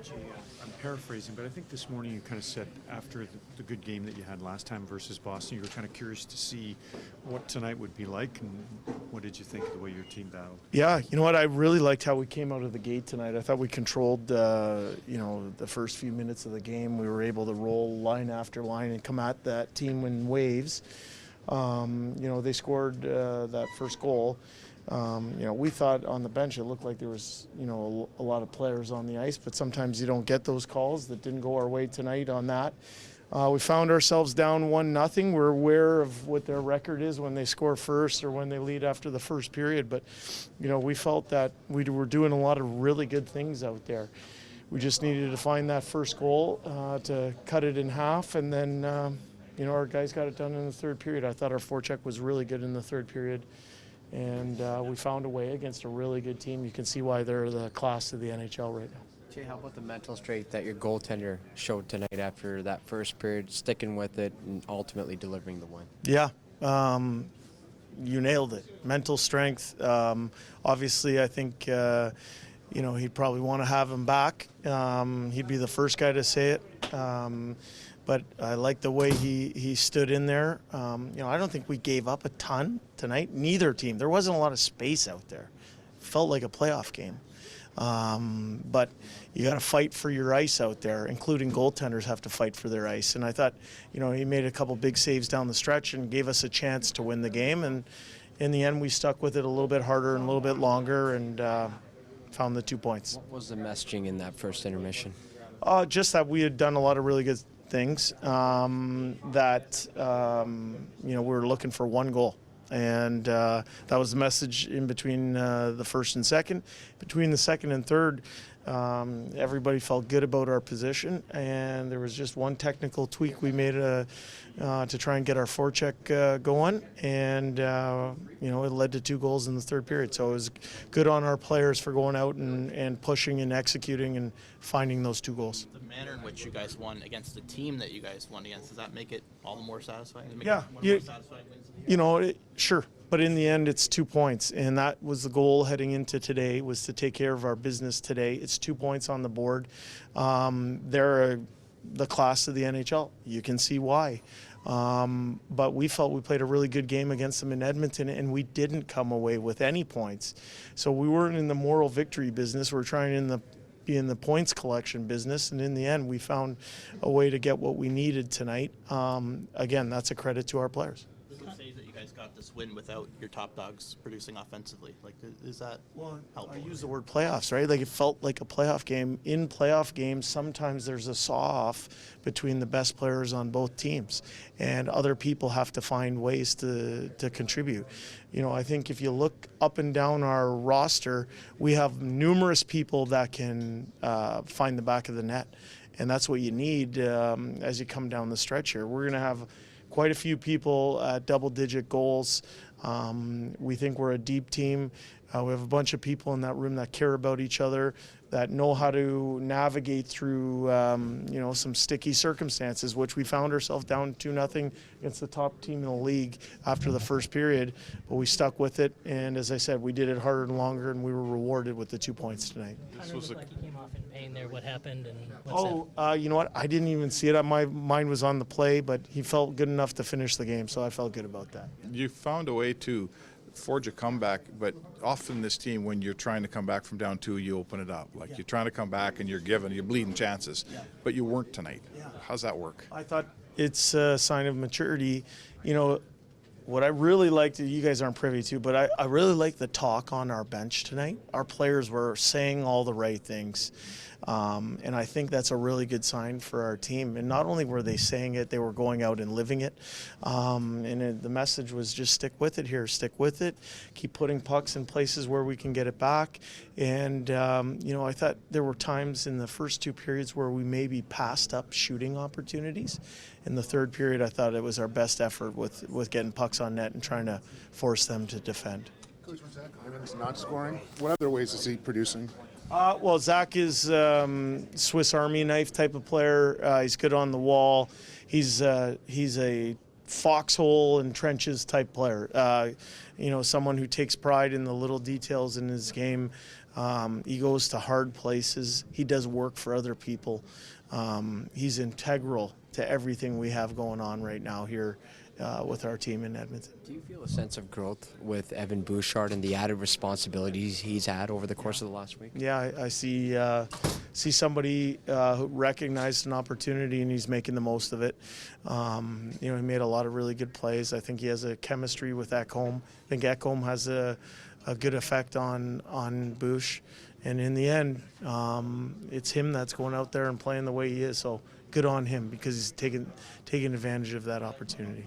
Jay, I'm paraphrasing, but I think this morning you kind of said after the good game that you had last time versus Boston, you were kind of curious to see what tonight would be like, and what did you think of the way your team battled? Yeah, you know what? I really liked how we came out of the gate tonight. I thought we controlled, the first few minutes of the game. We were able to roll line after line and come at that team in waves. They scored that first goal. We thought on the bench it looked like there was, a lot of players on the ice, but sometimes you don't get those calls. That didn't go our way tonight on that. We found ourselves down 1-0. We're aware of what their record is when they score first or when they lead after the first period, but, we felt that we were doing a lot of really good things out there. We just needed to find that first goal to cut it in half, and then, our guys got it done in the third period. I thought our forecheck was really good in the third period. And we found a way against a really good team. You can see why they're the class of the NHL right now. Jay, how about the mental strength that your goaltender showed tonight after that first period, sticking with it and ultimately delivering the win? Yeah, you nailed it. Mental strength. Obviously, I think, he'd probably want to have him back. He'd be the first guy to say it. But I like the way he stood in there. I don't think we gave up a ton tonight. Neither team. There wasn't a lot of space out there. Felt like a playoff game. But you got to fight for your ice out there, including goaltenders have to fight for their ice. And I thought, he made a couple big saves down the stretch and gave us a chance to win the game. And in the end, we stuck with it a little bit harder and a little bit longer and found the 2 points. What was the messaging in that first intermission? Just that we had done a lot of really good things, that we were looking for one goal, and that was the message in between the first and second. Between the second and third, everybody felt good about our position, and there was just one technical tweak we made to try and get our forecheck going, and it led to 2 goals in the third period. So it was good on our players for going out and pushing and executing and finding those 2 goals. The manner in which you guys won against the team that you guys won against, does that make it all the more satisfying? Yeah, sure. But in the end, it's 2 points, and that was the goal heading into today, was to take care of our business today. It's 2 points on the board. They're the class of the NHL. You can see why. But we felt we played a really good game against them in Edmonton, and we didn't come away with any points. So we weren't in the moral victory business. We're trying to be in the points collection business, and in the end, we found a way to get what we needed tonight. Again, that's a credit to our players. Say that you guys got this win without your top dogs producing offensively. Like, is that helpful? I use the word playoffs, right? Like, it felt like a playoff game. In playoff games, sometimes there's a saw-off between the best players on both teams, and other people have to find ways to contribute. I think if you look up and down our roster, we have numerous people that can find the back of the net, and that's what you need as you come down the stretch here. We're going to have quite a few people at double-digit goals. We think we're a deep team. We have a bunch of people in that room that care about each other, that know how to navigate through, some sticky circumstances, which we found ourselves down 2-0 against the top team in the league after the first period. But we stuck with it, and as I said, we did it harder and longer, and we were rewarded with the 2 points tonight. This was like he came off in pain there. What happened? And you know what? I didn't even see it. My mind was on the play, but he felt good enough to finish the game, so I felt good about that. You found a way to forge a comeback, but often this team, when you're trying to come back from down 2, you open it up. Like, you're trying to come back and you're bleeding chances, but you weren't tonight. How's that work? I thought it's a sign of maturity. What I really liked, you guys aren't privy to, but I really liked the talk on our bench tonight. Our players were saying all the right things. And I think that's a really good sign for our team. And not only were they saying it, they were going out and living it. The message was just stick with it here, stick with it, keep putting pucks in places where we can get it back. And, I thought there were times in the first 2 periods where we maybe passed up shooting opportunities. In the third period, I thought it was our best effort with getting pucks on net and trying to force them to defend. Coach, when Zach Hyman's not scoring, what other ways is he producing? Zach is Swiss Army knife type of player. He's good on the wall. He's a foxhole and trenches type player. Someone who takes pride in the little details in his game. He goes to hard places. He does work for other people. He's integral to everything we have going on right now here with our team in Edmonton. Do you feel a sense of growth with Evan Bouchard and the added responsibilities he's had over the course of the last week? Yeah, I see somebody who recognized an opportunity and he's making the most of it. He made a lot of really good plays. I think he has a chemistry with Ekholm. I think Ekholm has a good effect on Bouch. And in the end, it's him that's going out there and playing the way he is. So good on him because he's taking advantage of that opportunity.